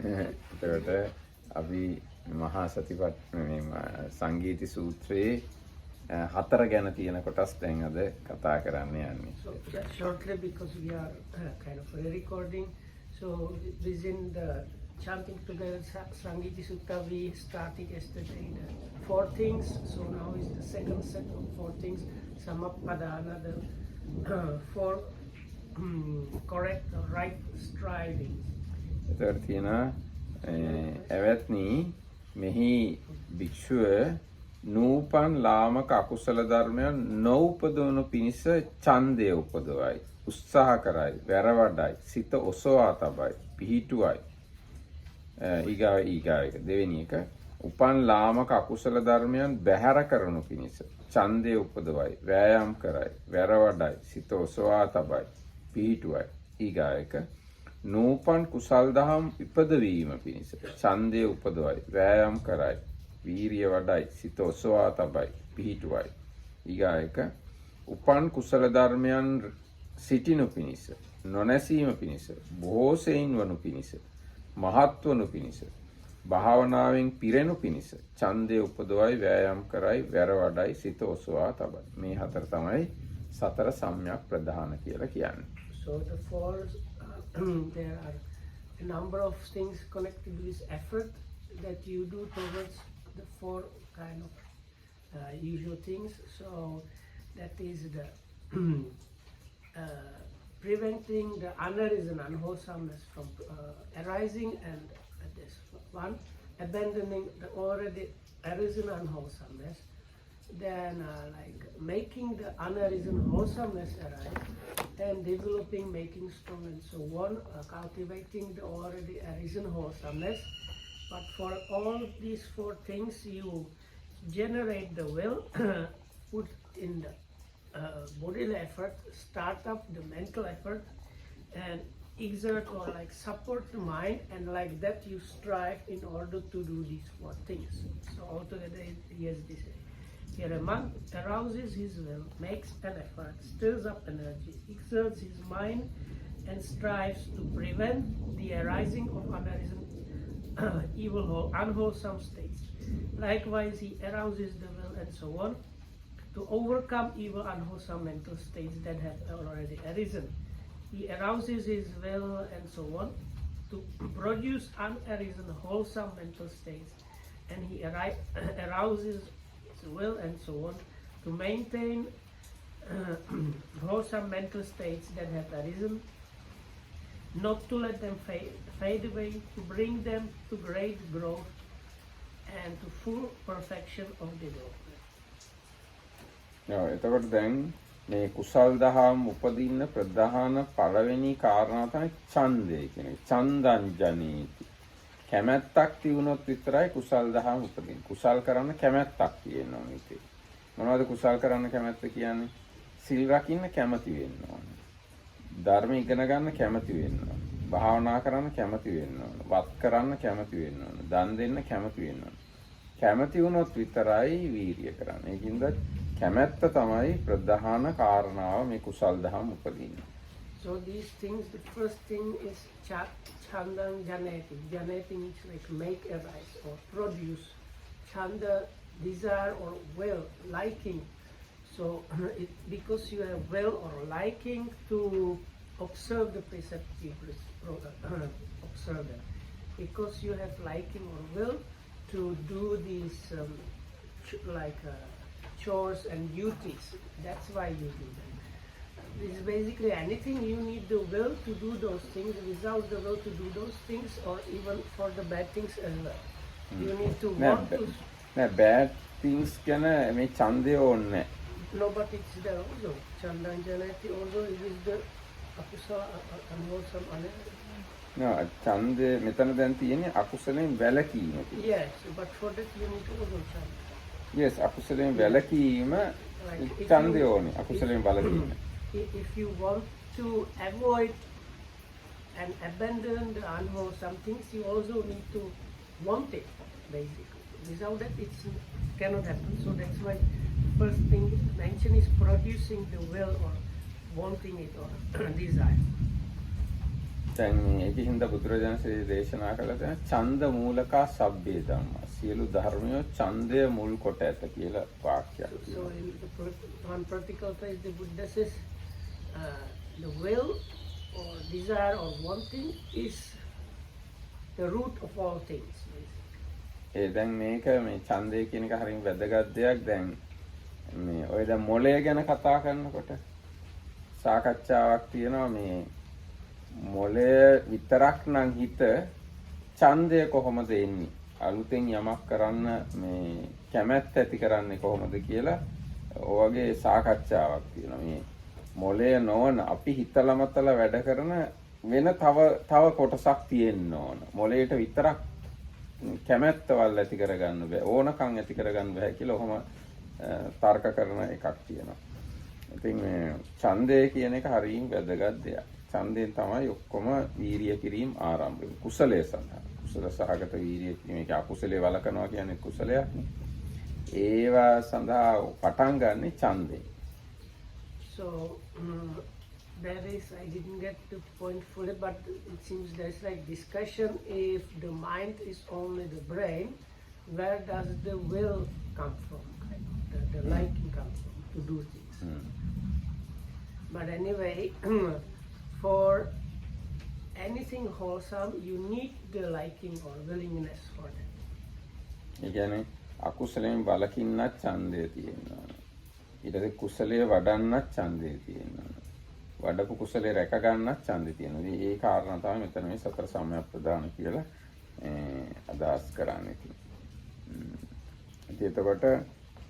එතකොට අපි මහා සතිපට්ඨාන මේ සංගීති සූත්‍රයේ හතර ගැන තියෙන කොටස් දැන් අද කතා කරන්න යන්නේ. So just shortly, because we are kind of re-recording, so within the chanting together Sangiti Sutta, we started yesterday the 4 things. So now is the second set of 4 things. Samappadana, the 4 correct or right striving. එතකොට තියෙනවා එවත්නි මෙහි භික්ෂුව නූපන් ලාමක අකුසල ධර්මයන් නොඋපදවනු පිණිස ඡන්දය උපදවයි උත්සාහ කරයි වැරවඩයි සිත ඔසවා තබයි පිහිටුවයි ඊගායක දෙවෙනි එක උපන් ලාමක අකුසල ධර්මයන් බැහැර කරනු පිණිස ඡන්දය උපදවයි වෑයම් කරයි වැරවඩයි සිත ඔසවා තබයි පිහිටුවයි ඊගායක නූපන් කුසල් දහම් ඉපදවීම පිණිස ඡන්දය උපදවයි වෑයම් කරයි වීරිය වඩයි සිත ඔසවා තබයි පිහිටුවයි ඊගායක උපන් කුසල ධර්මයන් සිටිනු පිණිස නොනැසීම පිණිස බොහෝ සෙයින් වනු පිණිස මහත් වනු පිණිස භාවනාවෙන් පිරෙනු පිණිස ඡන්දය උපදවයි වෑයම් කරයි වැරවඩයි සිත ඔසවා තබයි මේ හතර තමයි සතර සම්‍යක් ප්‍රධාන කියලා කියන්නේ. So the 4 there are a number of things connected with effort that you do towards the 4 kind of usual things. So that is the preventing the unarisen unwholesomeness from arising, and this one, abandoning the already arisen unwholesomeness, then like making the unarisen wholesomeness arise, and developing, making strong, and so on, cultivating the already arisen wholesomeness. But for all these 4 things, you generate the will, put in the bodily effort, start up the mental effort, and exert or like support the mind, and like that you strive in order to do these 4 things. So altogether, yes, this. Here a monk arouses his will, makes an effort, stirs up energy, exerts his mind, and strives to prevent the arising of unarisen evil or unwholesome states. Likewise, he arouses the will and so on to overcome evil unwholesome mental states that have already arisen. He arouses his will and so on to produce unarisen wholesome mental states, and he arouses his will and so on to maintain wholesome mental states that have arisen, not to let them fade away, to bring them to great growth and to full perfection of development. එතකොට දැන් මේ කුසල් දහම් උපදින්න ප්‍රධාන පළවෙනි කාරණා තමයි ඡන්දය කියන එක. ඡන්දං ජනේති. කැමැත්තක් තියුණොත් විතරයි කුසල් දහම් උපදින්නේ. කුසල් කරන්න කැමැත්තක් තියෙනවා මේකේ. මොනවද කුසල් කරන්න කැමැත්ත කියන්නේ? සිල් රකින්න කැමති වෙන්න ඕනේ. ධර්ම ඉගෙන ගන්න කැමති වෙන්න ඕනේ. භාවනා කරන්න කැමති වෙන්න ඕනේ. වත් කරන්න කැමති වෙන්න ඕනේ. දන් දෙන්න කැමති වෙන්න ඕනේ. කැමති වුණොත් විතරයි වීරිය කරන්න. ඒකින්ද කැමැත්ත තමයි ප්‍රධාන කාරණාව මේ කුසල් දහම් උපදින්නේ. So these things, the first thing is chandang janeti. Janeti means like make arise or produce. Chanda, desire or will, liking. So because you have will or liking to observe the precept, you observe them. Because you have liking or will to do these chores and duties, that's why you do them. It's basically anything you need the will to do those things. Without the will to do those things, or even for the bad things as well, you need to want to. Bad things can මේ ඡන්දය ඕනේ. No, but it's there also. Chandan janati also is the akusala unwholesome. No, ඡන්දය මෙතන දැන් තියෙන්නේ අකුසලෙන් වැළකීම. Yes, but for that you need to also chanda. Yes, අකුසලෙන් වැළකීම ඡන්දය ඕනේ. අකුසලෙන් වැළකීම. If you want to avoid and abandon the unwholesome things, you also need to want it, basically. Without that, it cannot happen. So that's why first thing mentioned is producing the will or wanting it or desire. දැන් මේකේ හින්දා බුදුරජාණන්සේ දේශනා කළ තියෙන ඡන්ද මූලකා සබ්බේ ධම්මා. සියලු ධර්මයෝ ඡන්දය මුල් කොට ඇත කියලා වාක්‍යයක්. So in one practical place, the Buddha says the will or desire or wanting is the root of all things. දැන් මේක මේ ඡන්දය කියන එක හරිය වැදගත් දෙයක්. දැන් මේ ඔය දැන් මොළය ගැන කතා කරනකොට සාකච්ඡාවක් තියෙනවා මේ මොළය විතරක් නම් හිත ඡන්දය කොහොමද එන්නේ? අලුතෙන් යමක් කරන්න මේ කැමැත්ත ඇති කරන්නේ කොහොමද කියලා ඔයගේ සාකච්ඡාවක් තියෙනවා. මේ මොළය නොවන අපි හිතලා මතලා වැඩ කරන වෙන තව කොටසක් තියෙන්න ඕන. මොළයට විතරක් කැමැත්තවල් ඇති කරගන්න බෑ. ඕනකම් ඇති කරගන්න බෑ කියලා ඔහොම තර්ක කරන එකක් තියෙනවා. ඉතින් මේ ඡන්දය කියන එක හරියින් වැදගත් දෙයක්. ඡන්දයෙන් තමයි ඔක්කොම වීරිය කිරීම ආරම්භ වෙන්නේ. කුසලයේ සඳහා. කුසල සහගත වීරිය මේක අකුසලයේ වළකනවා කියන්නේ කුසලයක් නේ. ඒවා සඳහා පටන් ගන්න ඡන්දේ. So there is, I didn't get the point fully, but it seems there's like discussion if the mind is only the brain, where does the will come from? The liking come from to do things. But anyway, for anything wholesome, you need the liking or willingness for that. ඒ කියන්නේ අකුසලයෙන් වළකින්නත් ඡන්දය තියෙනවා. ඊට පස්සේ කුසලයේ වඩන්නත් ඡන්දය තියෙනවා. වඩපු කුසලයේ රැක ගන්නත් ඡන්දය තියෙනවා. මේ කාරණා තමයි මෙතන මේ සතර සම්‍යක් ප්‍රදාන කියලා අදහස් කරන්නේ. එතකොට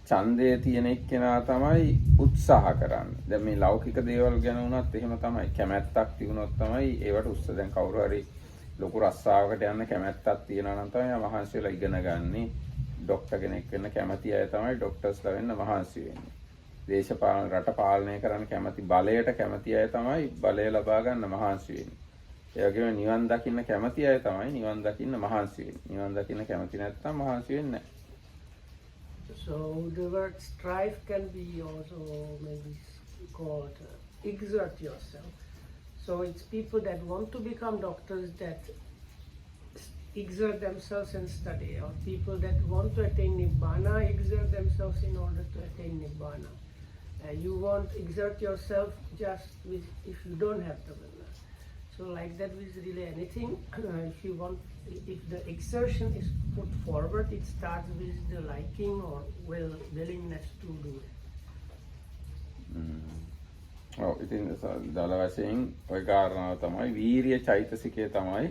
ඡන්දයේ තියෙන එක්කෙනා තමයි උත්සාහ කරන්නේ. දැන් මේ ලෞකික දේවල් ගැන වුණත් එහෙම තමයි. කැමැත්තක් තිබුණොත් තමයි ඒවට උත්සාහ. දැන් කවුරු හරි ලොකු රස්සාවකට යන්න කැමැත්තක් තියනවා නම් තමයි මහන්සි වෙලා ඉගෙන ගන්නේ. ડોක්ටර් කෙනෙක් වෙන්න කැමති අය තමයි ડોක්ටර්ස්ලා වෙන්න මහන්සි වෙන්නේ. දේශපාලන රට පාලනය කරන්න කැමති බලයට කැමති අය තමයි බලය ලබා ගන්න මහන්සි වෙන්නේ. ඒ වගේම නිවන් දකින්න කැමති අය තමයි නිවන් දකින්න මහන්සි වෙන්නේ. නිවන් දකින්න කැමති නැත්නම් මහන්සි වෙන්නේ නැහැ. So the word strive can be also maybe called exert yourself. So it's people that want to become doctors that exert themselves and study, or people that want to attain Nibbana exert themselves in order to attain Nibbana. You won't exert yourself just with, if you don't have the will. So like that with really anything, if you want, if the exertion is put forward, it starts with the liking or willingness to do it. ඔව් ඉතින් දල වශයෙන් ඔය කාරණාව තමයි වීරිය චෛතසිකය තමයි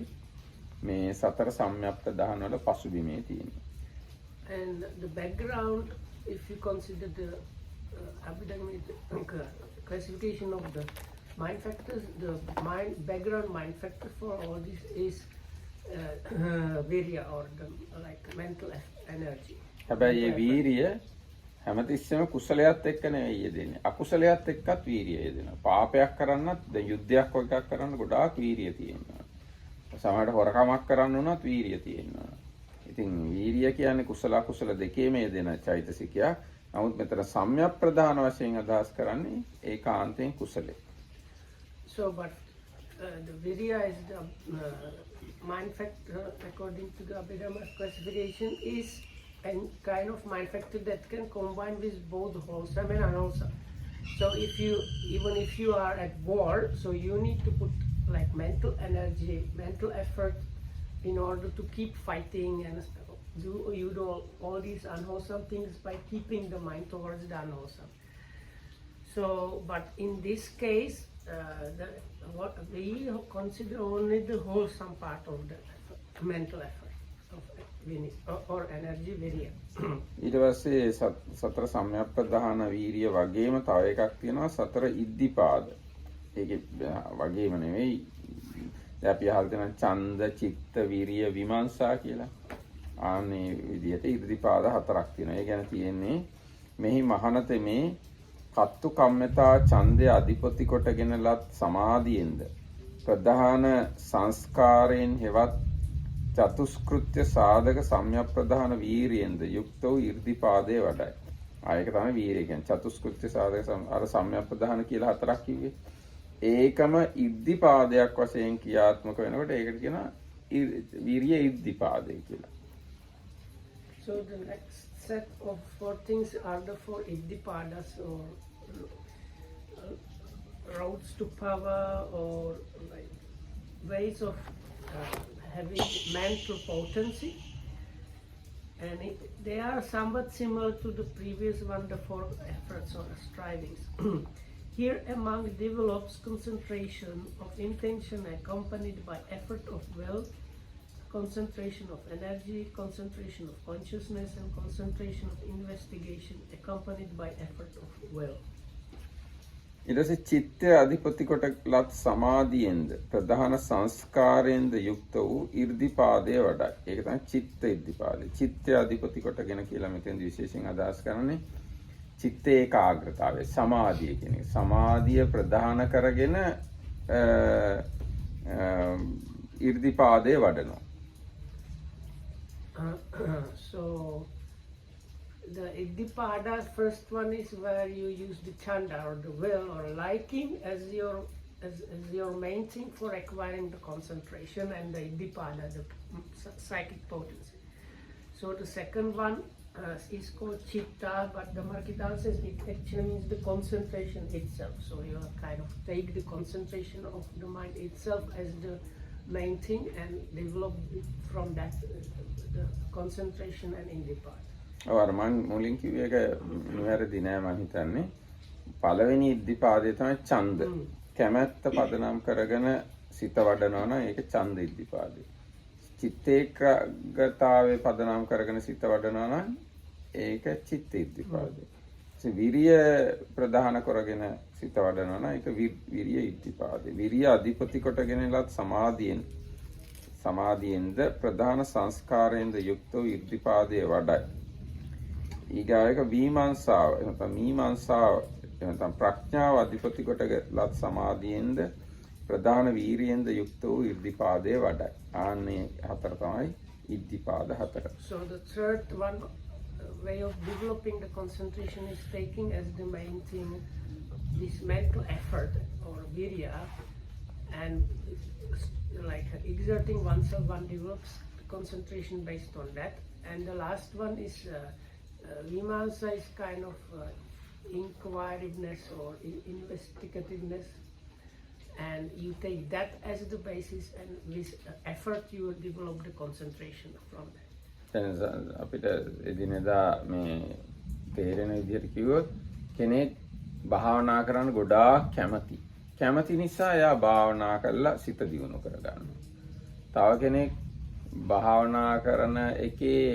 මේ සතර සම්‍යක් ප්‍රදාන වල පසුබිමේ තියෙන්නේ. And the background, if you consider the classification of the mind factors, the background mind factor for all this is virya or the like mental energy. හැබැයි මේ වීරිය හැමතිස්සෙම කුසලයක් එක්ක නෙවෙයි යෙදෙන්නේ. අකුසලයක් එක්කත් වීරිය යෙදෙනවා. පාපයක් කරන්නත් දැන් යුද්ධයක් වගේ එකක් කරන්න ගොඩාක් වීරිය තියෙනවා. සමහරට හොරකමක් කරන්න උනත් වීරිය තියෙනවා. ඉතින් වීරිය කියන්නේ කුසල අකුසල දෙකේම යෙදෙන චෛතසිකයක්. නමුත් මෙතන සම්‍යක් ප්‍රදාන වශයෙන් අදහස් කරන්නේ ඒකාන්තයෙන් කුසලයි. So but the virya is the mind factor according to the Abhidhamma classification is a kind of mind factor that can combine with both wholesome and unwholesome. So even if you are at war, so you need to put like mental energy, mental effort in order to keep fighting and do all these unwholesome things by keeping the mind towards the unwholesome. So, but in this case, what we consider only the wholesome part of the mental effort of or energy virya. ඊට පස්සේ සතර සම්‍යක් ප්‍රදාන වීරිය වගේම තව එකක් තියෙනවා සතර ඉද්ධිපාද. ඒකේ වගේම නෙවෙයි. දැන් අපි අහලා තියෙන ඡන්ද, චිත්ත, විරිය, විමර්ශා කියලා. ආන්නේ විදිහට ඉද්ධිපාද හතරක් තියෙනවා. ඒ ගැන තියෙන්නේ මෙහි මහානතමේ කත්තු කම්මතා ඡන්දය අධිපති කොටගෙනලත් සමාධියෙන්ද ප්‍රධාන සංස්කාරයෙන් හෙවත් චතුස්කෘත්‍ය සාධක සම්‍යක් ප්‍රධාන වීරියෙන්ද යුක්ත වූ ඉර්ධිපාදයේ වඩයි. ආයක තමයි වීරිය කියන්නේ. චතුස්කෘත්‍ය සාධක අර සම්‍යක් ප්‍රධාන කියලා හතරක් කිව්වේ. ඒකම ඉද්ධිපාදයක් වශයෙන් ක්‍රියාත්මක වෙනකොට ඒකට කියනවා විරිය ඉද්ධිපාදය කියලා. So the next set of four things are the four iddhipadas, or routes to power, or like ways of having mental potency, and they are somewhat similar to the previous one, the four efforts or strivings. Here among develops concentration of intention accompanied by effort of will, concentration of energy, concentration of consciousness, and concentration of investigation accompanied by effort of will. ඊටසේ චිත්තය අධිපති කොට ලත් සමාධියෙන්ද ප්‍රධාන සංස්කාරයෙන්ද යුක්ත වූ 이르දිපාදය වඩයි. ඒක තමයි චිත්ත ඉද්ධිපාදය. චිත්තය අධිපති කොටගෙන කියලා මෙතෙන්දී විශේෂයෙන් අදහස් කරන්නේ චිත්ත ඒකාග්‍රතාවය, සමාධිය කියන එක. සමාධිය ප්‍රධාන කරගෙන 이르දිපාදය වඩනවා. So the iddhipada, first one is where you use the chanda or the will or liking as your main thing for acquiring the concentration, and the iddhipada, the psychic potency. So the second one is called chitta, but the Markitan says it actually means the concentration itself. So you kind of take the concentration of the mind itself as the main thing and develop from that the concentration and iddhipada. අර මම මුලින් කිව්වේ ඒක නිවැරදි නෑ මම හිතන්නේ. පළවෙනි ඉද්ධිපාදය තමයි ඡන්ද. කැමැත්ත පදනම් කරගෙන සිත වඩනවා නම් ඒක ඡන්ද ඉද්ධිපාදය. චිත්ත ඒකාග්‍රතාවේ පදනම් කරගෙන සිත වඩනවා නම් ඒක චිත්ත ඉද්ධිපාදය. විරිය ප්‍රධාන කරගෙන සිත වඩනවා නම් ඒක විරිය ඉද්ධිපාදය. විරිය අධිපති කොටගෙනලත් සමාධියෙන්ද ප්‍රධාන සංස්කාරයෙන්ද යුක්ත වූ ඉද්ධිපාදය වඩයි. ඊගායක විමර්ශාව එතන මීමාංශාව එතන ප්‍රඥාව අධිපති කොටලත් සමාධියෙන්ද ප්‍රධාන වීරියෙන්ද යුක්ත වූ ඉද්ධිපාදය වඩයි. ආන්නේ හතර තමයි ඉද්ධිපාද හතර. So the third one way of developing the concentration is taking as the main thing this mental effort or virya, and like exerting oneself, one develops concentration based on that. And the last one is Vimansa is kind of inquirativeness or investigativeness, and you take that as the basis, and with effort you will develop the concentration from that. අපිට එදිනෙදා මේ තේරෙන විදිහට කිව්වොත් කෙනෙක් භාවනා කරන්න ගොඩාක් කැමති නිසා එයා භාවනා කරලා සිත දියුණු කරගන්නවා. තව කෙනෙක් භාවනා කරන එකේ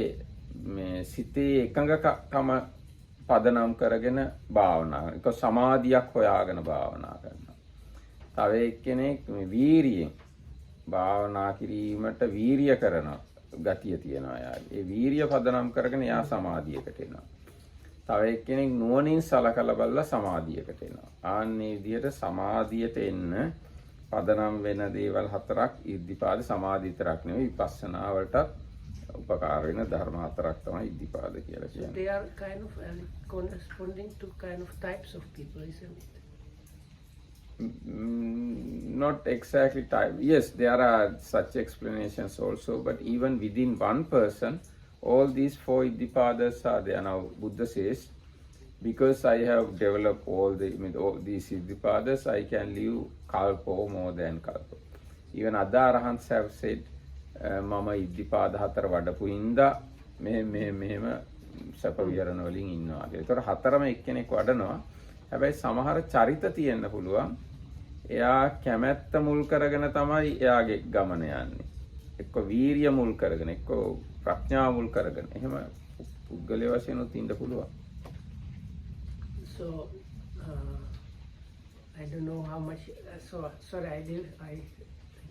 මේ සිතේ එකඟකම පදනම් කරගෙන භාවනා කරනවා. ඒක සමාධියක් හොයාගෙන භාවනා කරනවා. තව එක්කෙනෙක් මේ වීරියෙන් භාවනා කිරීමට වීරිය කරනවා. ගතිය තියෙනවා යාගේ. ඒ වීරිය පදනම් කරගෙන යා සමාධියකට එනවා. තව එක්කෙනෙක් නුවණින් සලකලා බලලා සමාධියකට එනවා. ආන්නේ විදිහට සමාධියට එන්න පදනම් වෙන දේවල් හතරක් ඉද්ධිපාද සමාධිය විතරක් නෙවෙයි විපස්සනා වලටත් උපකාර වෙන ධර්ම හතරක් තමයි ඉද්ධිපාද කියලා කියන්නේ. They are kind of corresponding to kind of types of people, isn't it? Not exactly type. Yes, there are such explanations also, but even within one person, all these four iddhipadas are there. Now, Buddha says, because I have developed all these iddhipadas, I can live kalpo more than kalpo. Even other arahants have said, Mama iddhipada hatar wadapu inda, මෙහෙම සැප විහරණ වලින් ඉන්නවා කියලා. ඒතර හතරම එක්කෙනෙක් වඩනවා. හැබැයි සමහර චරිත තියෙන්න පුළුවන්. එයා කැමැත්ත මුල් කරගෙන තමයි එයාගේ ගමන යන්නේ. එක්ක වීරිය මුල් කරගෙන, එක්ක ප්‍රඥාව මුල් කරගෙන. එහෙම පුද්ගලයා වශයෙන් උත් ඉන්න පුළුවන්. So I don't know how much. Sorry, I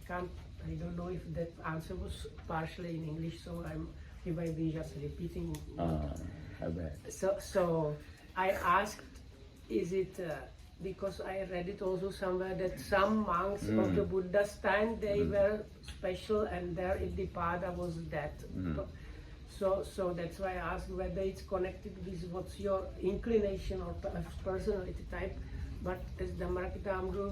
can't. I don't know if that answer was partially in English, so he might be just repeating. So I asked, is it because I read it also somewhere that some monks of the Buddha's time, they were special and their iddhipada was that. So that's why I asked whether it's connected with what's your inclination or personality type. But as Dhammarakita Amru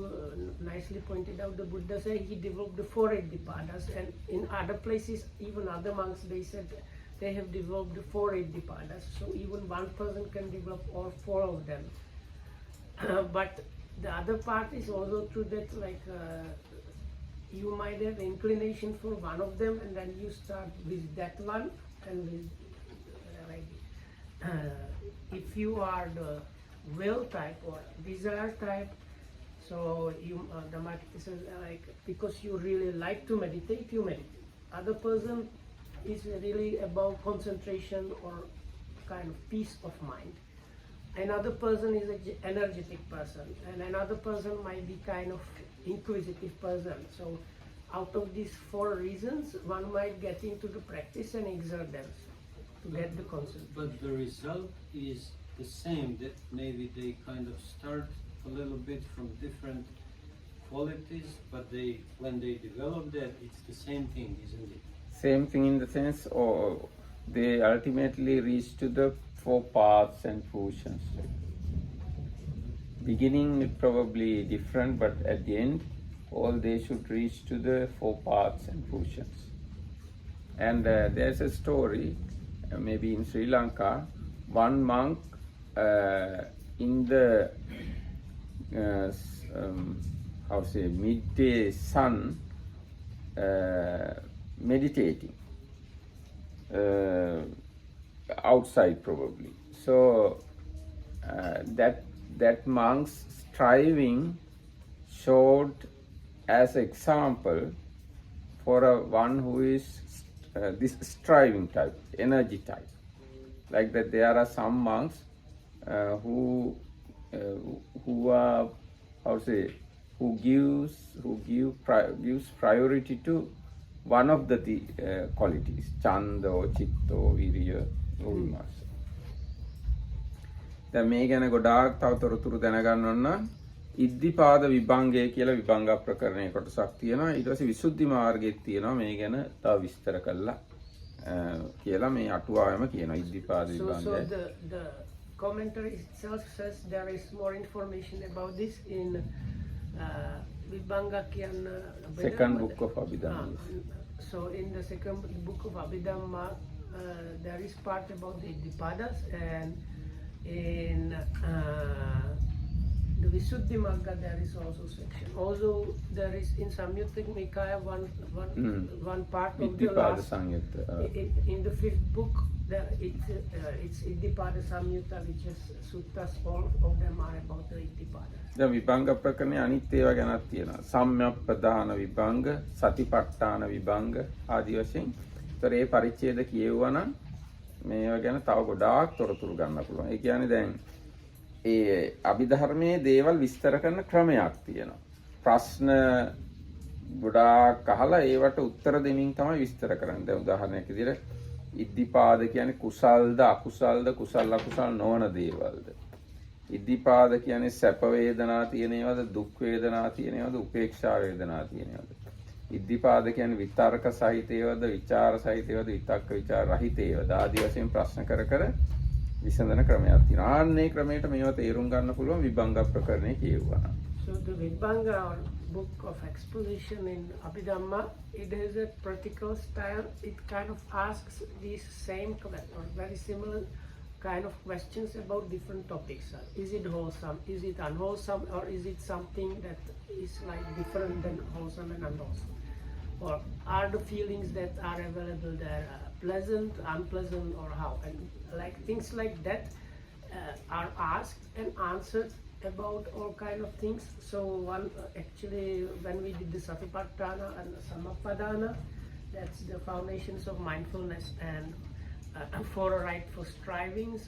nicely pointed out, the Buddha said he developed the 4 Iddhipadas, and in other places, even other monks, they said they have developed the 4 Iddhipadas. So even one person can develop all 4 of them. But the other part is also true that you might have inclination for one of them, and then you start with that one, and with if you are the will type or desire type, so you the market says because you really like to meditate, you meditate. Other person is really about concentration or kind of peace of mind. Another person is an energetic person, and another person might be kind of inquisitive person. So out of these 4 reasons, one might get into the practice and exert them to get the concentration. But the result is the same, that maybe they kind of start a little bit from different qualities, but when they develop that, it's the same thing, isn't it? Same thing in the sense, or they ultimately reach to the 4 paths and fruitions. Beginning is probably different, but at the end, all they should reach to the 4 paths and fruitions. And there's a story, maybe in Sri Lanka, one monk in the midday sun meditating outside probably. So that monk's striving showed as example for one who is this striving type, energy type. Like that, there are some monks who are who gives priority to one of the qualities, chando, chitto, virya, vimasa. දැන් මේ ගැන ගොඩාක් තව තොරතුරු දැනගන්න ඕන නම් ඉද්ධිපාද විභංගය කියලා විභංග ප්‍රකරණයේ කොටසක් තියෙනවා. ඊට පස්සේ විසුද්ධි මාර්ගයේ තියෙනවා මේ ගැන තව විස්තර කළා කියලා මේ අටුවාවෙම කියනවා ඉද්ධිපාද විභංගය. So the commentary itself says there is more information about this in Vibhanga කියන second book of Abhidhamma. So in the second book of Abhidhamma there is part about the Iddhipadas, and in the Visuddhi Magga there is also section. Also there is in Samyutta Nikaya one part of the last, in the 5th book it's Iddhipada Samyutta, which is suttas, all of them are about the Iddhipada. දැන් විභංග ප්‍රකරණේ අනිත් ඒවා ගැනත් තියෙනවා. සම්‍යක්පදාන විභංග, සතිපට්ඨාන විභංග ආදී වශයෙන්. ඒතර ඒ පරිච්ඡේද කියෙවුවා නම් මේවා ගැන තව ගොඩාක් තොරතුරු ගන්න පුළුවන්. ඒ කියන්නේ දැන් ඒ අභිධර්මයේ දේවල් විස්තර කරන ක්‍රමයක් තියෙනවා. ප්‍රශ්න ගොඩාක් අහලා ඒවට උත්තර දෙමින් තමයි විස්තර කරන්නේ. දැන් උදාහරණයක් විදිහට ඉද්ධිපාද කියන්නේ කුසල්ද අකුසල්ද කුසල අකුසල නොවන දේවල්ද. ඉද්ධිපාද කියන්නේ සැප වේදනා තියෙන ඒවාද දුක් වේදනා තියෙන ඒවාද උපේක්ෂා වේදනා තියෙන ඒවාද. ඉද්ධිපාද කියන්නේ විතර්ක සහිත ඒවාද විචාර සහිත ඒවාද විතක්ක විචාර රහිත ඒවාද ආදී වශයෙන් ප්‍රශ්න කර කර විසඳන ක්‍රමයක් තියෙනවා. ආන්නේ ක්‍රමයට මේවා තේරුම් ගන්න පුළුවන් විභංග ප්‍රකරණේ කියුවා. So the Vibhanga, or book of exposition in Abhidhamma, it has a practical style. It kind of asks these same or very similar kind of questions about different topics. Is it wholesome? Is it unwholesome? Or is it something that is like different than wholesome and unwholesome? Or are the feelings that are available there pleasant, unpleasant, or how? And like things like that are asked and answered about all kind of things. So one actually when we did the Satipatthana and Samappadana, that's the foundations of mindfulness and for a right for strivings,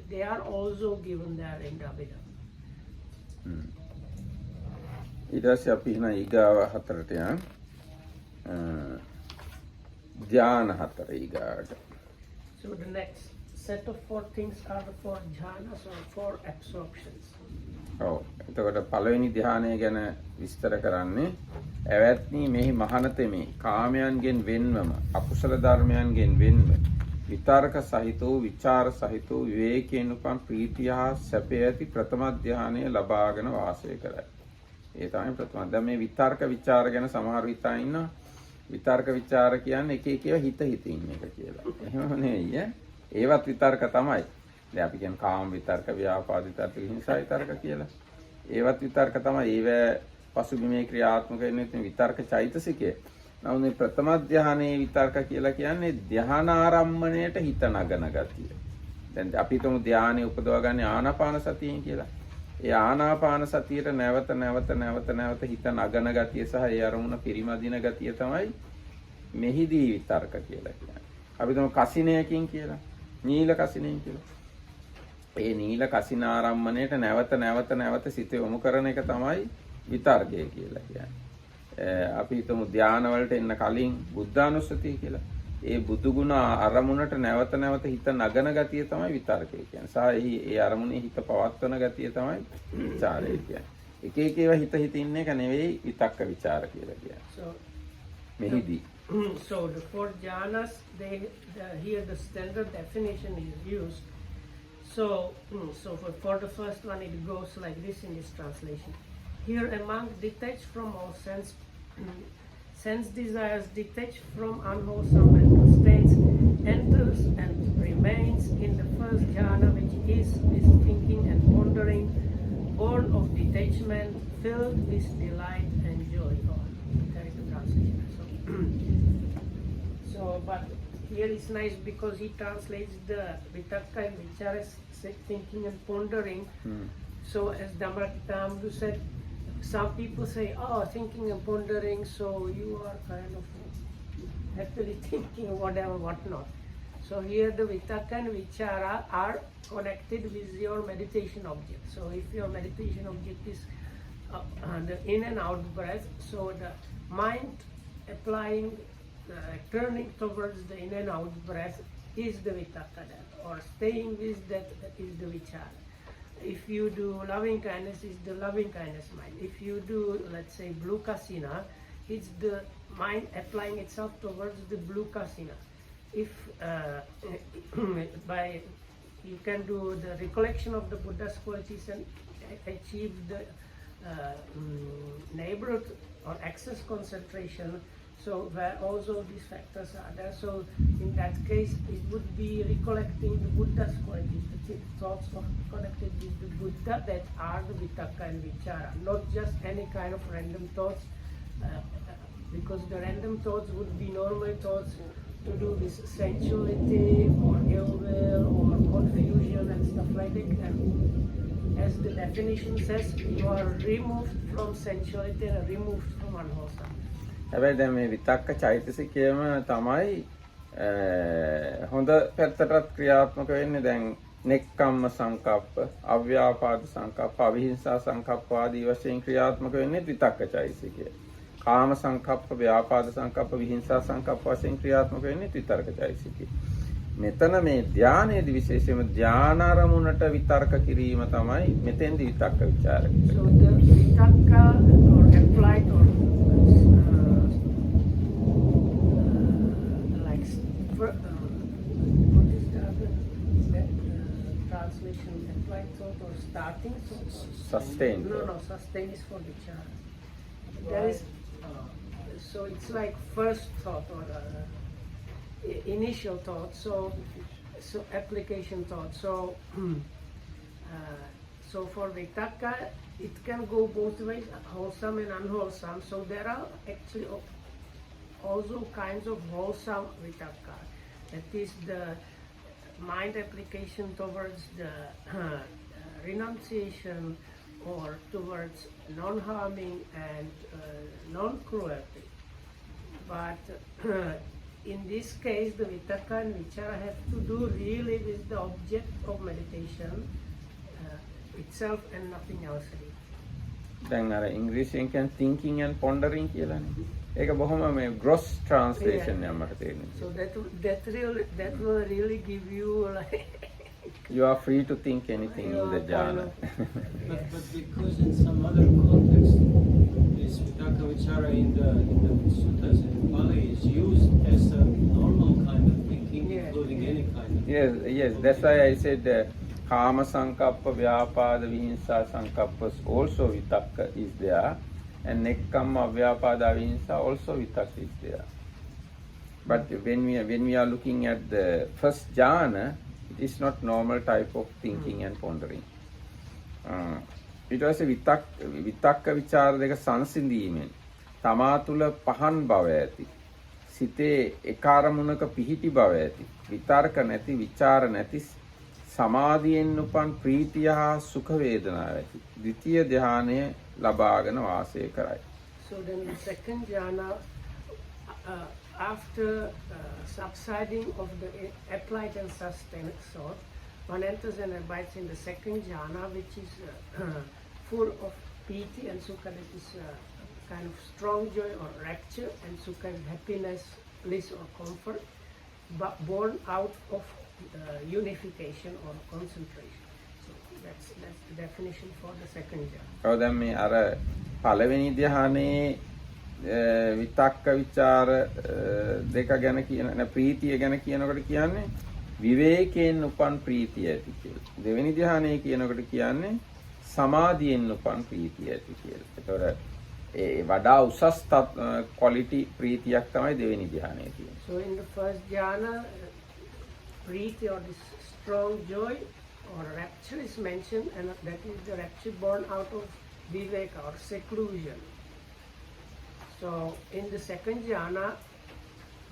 they are also given there in the Abhidhamma. ඊට පස්සේ අපි හිනා ඊගාව හතරට යන ධ්‍යාන හතර ඊගාවට. So the next set of 4 things are the 4 jhanas or 4 absorptions. ඔව්. එතකොට පළවෙනි ධ්‍යානය ගැන විස්තර කරන්නේ ඇවැත්නි මෙහි මහානතෙමේ කාමයන්ගෙන් වෙන්වම අකුසල ධර්මයන්ගෙන් වෙන්ව විතර්ක සහිතෝ විචාර සහිතෝ විවේකයෙන් උපන් ප්‍රීතිය හා සැපය ඇති ප්‍රථම ධානය ලබාගෙන වාසය කරයි. ඒ තමයි ප්‍රථම. දැන් මේ විතර්ක විචාර ගැන සමහර විතා ඉන්නවා. විතර්ක විචාර කියන්නේ එක එක ඒවා හිත ඉන්න එක කියලා. එහෙම නෙවෙයි ඈ. ඒවත් විතර්ක තමයි. දැන් අපි කියන කාම විතර්ක, ව්‍යාපාද විතර්ක, හිංසා විතර්ක කියලා. ඒවත් විතර්ක තමයි. ඒව පසුබිමේ ක්‍රියාත්මක වෙන්නේ විතර්ක චෛතසිකය. නමුත් මේ ප්‍රථම ධානයේ විතර්ක කියලා කියන්නේ ධානාරම්මණයට හිත නගන ගතිය. දැන් අපි තුමු ධානයේ උපදවා ගන්න ආනාපාන සතියෙන් කියලා. ඒ ආනාපාන සතියට නැවත හිත නගන ගතිය සහ ඒ අරමුණ පිරිමදින ගතිය තමයි මෙහිදී විතර්ක කියලා කියන්නේ. අපි තුමු කසිනයකින් කියලා. නීල කසිනයෙන් කියලා. ඒ නීල කසින ආරම්මණයට නැවත සිත යොමු කරන එක තමයි විතර්කය කියලා කියන්නේ. අපි හිතමු ධාන වලට එන්න කලින් බුද්ධානුස්සතිය කියලා. ඒ බුදු ගුණ අරමුණට නැවත හිත නගන ගතිය තමයි විතර්කය කියන්නේ. සහ ඒ අරමුණේ හිත පවත්වන ගතිය තමයි විචාරය කියන්නේ. එක ඒවා හිත ඉන්න එක නෙවෙයි විතක්ක විචාර කියලා කියන්නේ. So මෙහිදී so the four jhanas, here the standard definition is used. So for the first one it goes like this in this translation. Here a monk detached from all sense desires, detached from unwholesome mental states, enters and remains in the first jhana, which is this thinking and pondering, born of detachment, filled with delight and joy. Oh, there is the translation. So but here it's nice because he translates the vitakka and vichara, thinking and pondering. So as Dhammakitambu said, some people say, oh, thinking and pondering, so you are kind of happily thinking whatever, whatnot. So here the vitakka and vichara are connected with your meditation object. So if your meditation object is the in and out breath, so the mind applying, turning towards the in and out breath is the vitakka, or staying with that is the vichara. If you do loving kindness, it's the loving kindness mind. If you do, let's say, blue kasina, it's the mind applying itself towards the blue kasina. If by you can do the recollection of the Buddha's qualities and achieve the neighborhood or access concentration, so where also these factors are there, so in that case it would be recollecting the Buddha's qualities, the thoughts connected with the Buddha that are the vitakka and vichara, not just any kind of random thoughts, because the random thoughts would be normal thoughts to do with sensuality or ill will or confusion and stuff like that. And as the definition says, you are removed from sensuality and removed from unwholesome. හැබැයි දැන් මේ විතක්ක චෛතසිකයම තමයි හොඳ පැත්තටත් ක්‍රියාත්මක වෙන්නේ. දැන් නෙක්ඛම්ම සංකප්ප, අව්‍යාපාද සංකප්ප, අවිහිංසා සංකප්ප ආදී වශයෙන් ක්‍රියාත්මක වෙන්නේ විතක්ක චෛතසිකය. කාම සංකප්ප, ව්‍යාපාද සංකප්ප, විහිංසා සංකප්ප වශයෙන් ක්‍රියාත්මක වෙන්නේ විතර්ක චෛතසිකය. මෙතන මේ ධානයේදී විශේෂයෙන්ම ධානාරමුණට විතර්ක කිරීම තමයි මෙතෙන්දී විතක්ක ਵਿਚාර කියන්නේ. So the vitakka or applied or what is the other translation? Applied thought or starting thought? Sustained. No, sustain is for vichara. There is, so it's like first thought or initial thought. So application thought. So for vitakka, it can go both ways, wholesome and unwholesome. So there are actually also kinds of wholesome vitakka. That is the mind application towards the renunciation or towards non-harming and non-cruelty. But in this case, the vitakka and vichara have to do really with the object of meditation itself and nothing else. දැන් අර ඉංග්‍රීසියෙන් කියන්නේ thinking and pondering කියලානේ. ඒක බොහොම මේ gross translation එක මට තේරෙන්නේ. So that will really give you like you are free to think anything in the jhana. But because in some other context, this vitakka vichara in the suttas in Pali is used as a normal kind of thinking, including any Yes. That's why I said kama sankappa, vyapada, vihinsa sankappas also vitakka is there, and nekkamma, avyapada, vihinsa also vitakka is there. But when we are looking at the first jhana, it is not normal type of thinking and pondering. ඊට පස්සේ විතක්ක විචාර දෙක සංසිඳීමෙන් තමා තුළ පහන් බව ඇති. සිතේ එක අරමුණක පිහිටි බව ඇති. විතර්ක නැති, විචාර නැති, සමාධියෙන් උපන් ප්‍රීතිය හා සුඛ වේදනාව ඇති. ද්විතීය ධානය ලබාගෙන වාසය කරයි. So then the second jhana, after subsiding of the applied and sustained thought, one enters and abides in the second jhana, which is full of piti, and sukha, that is kind of strong joy or rapture, and sukha is happiness, bliss or comfort, but born out of unification or concentration. So that's the definition for the second jhana. ඔව් දැන් මේ අර පළවෙනි ධ්‍යානයේ විතක්ක විචාර දෙක ගැන කියන ප්‍රීතිය ගැන කියනකොට කියන්නේ විවේකයෙන් උපන් ප්‍රීතිය ඇති කියලා. දෙවෙනි ධ්‍යානයේ කියනකොට කියන්නේ සමාධියෙන් උපන් ප්‍රීතිය ඇති කියලා. ඒතොර ඒ වඩා උසස් ක්වොලිටි ප්‍රීතියක් තමයි දෙවෙනි ධ්‍යානයේ තියෙන්නේ. So in the first jhana, preeti or this strong joy or rapture is mentioned, and that is the rapture born out of viveka or seclusion. So in the second jhana,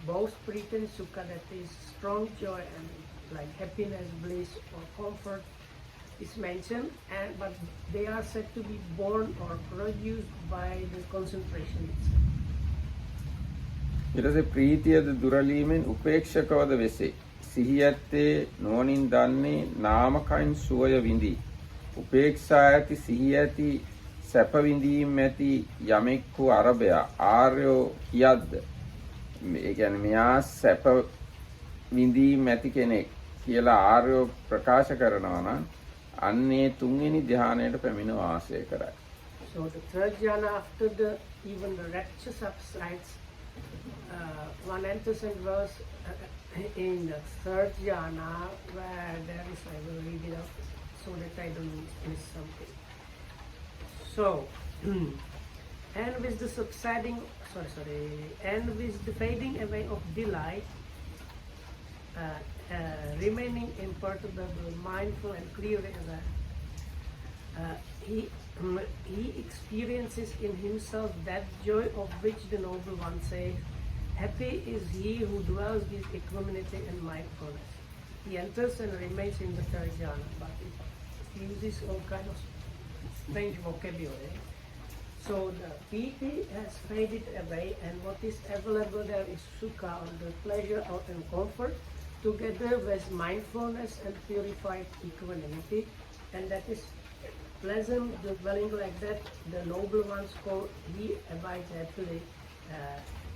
both preeti and sukha, that is strong joy and like happiness, bliss or comfort, is mentioned, but they are said to be born or produced by the concentration itself. ඊට පස්සේ ප්‍රීතියද දුරලීමෙන් උපේක්ෂකවද වෙසේ. සිහියත්තේ නෝනින් දන්නේ නාමකයින් සුවය විඳි. උපේක්ෂා ඇති සිහිය ඇති සැප විඳීම් ඇති යමෙක්කු අරබයා ආර්යෝ කියද්ද. ඒ කියන්නේ මෙයා සැප විඳීම් ඇති කෙනෙක් කියලා ආර්යෝ ප්‍රකාශ කරනවා නම් අන්නේ තුන්වෙනි ධ්‍යානයට පැමිණ වාසය කරයි. So the third jhana, after even the rapture subsides, one enters and dwells in the third jhana, where there is, I will read it out so that I don't miss something. So, and with the subsiding, and with the fading away of delight, remaining imperturbable, mindful and clear aware, he experiences in himself that joy of which the noble one says, happy is he who dwells with equanimity and mindfulness. He enters and remains in the third jhana, but it uses all kind of strange vocabulary. So the piti has faded away, and what is available there is sukha, or the pleasure and comfort, together with mindfulness and purified equanimity, and that is pleasant, the dwelling like that, the noble ones call, he abides happily